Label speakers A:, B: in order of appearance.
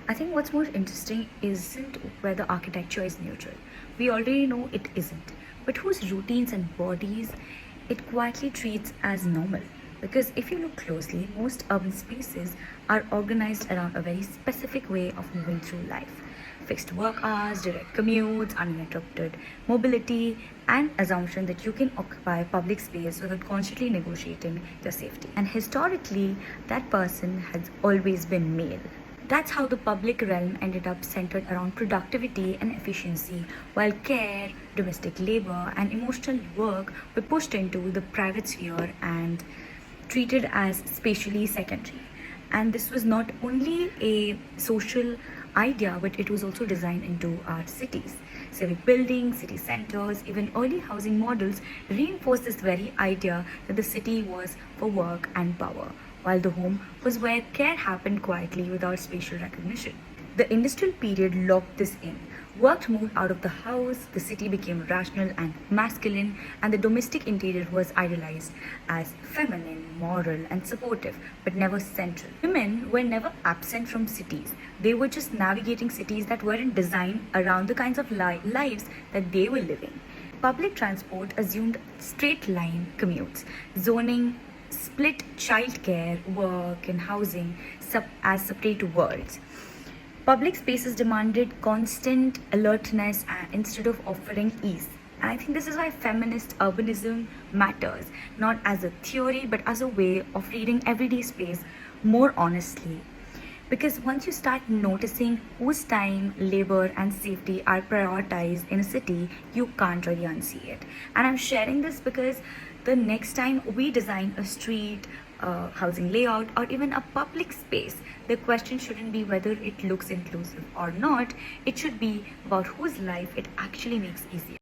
A: I think what's more interesting isn't whether architecture is neutral. We already know it isn't. But whose routines and bodies it quietly treats as normal. Because if you look closely, most urban spaces are organized around a very specific way of moving through life. Fixed work hours, direct commutes, uninterrupted mobility, and assumption that you can occupy public space without constantly negotiating your safety. And historically, that person has always been male. That's how the public realm ended up centered around productivity and efficiency, while care, domestic labor, and emotional work were pushed into the private sphere and treated as spatially secondary. And this was not only a social idea, but it was also designed into our cities. Civic buildings, city centers, even early housing models reinforced this very idea that the city was for work and power, while the home was where care happened quietly without spatial recognition. The industrial period locked this in. Work moved out of the house, the city became rational and masculine, and the domestic interior was idealized as feminine, moral, and supportive, but never central. Women were never absent from cities. They were just navigating cities that weren't designed around the kinds of lives that they were living. Public transport assumed straight line commutes, zoning split childcare, work, and housing as separate worlds. Public spaces demanded constant alertness instead of offering ease. And I think this is why feminist urbanism matters, not as a theory, but as a way of reading everyday space more honestly. Because once you start noticing whose time, labor, and safety are prioritized in a city, you can't really unsee it. And I'm sharing this because the next time we design a street, housing layout, or even a public space, the question shouldn't be whether it looks inclusive or not. It should be about whose life it actually makes easier.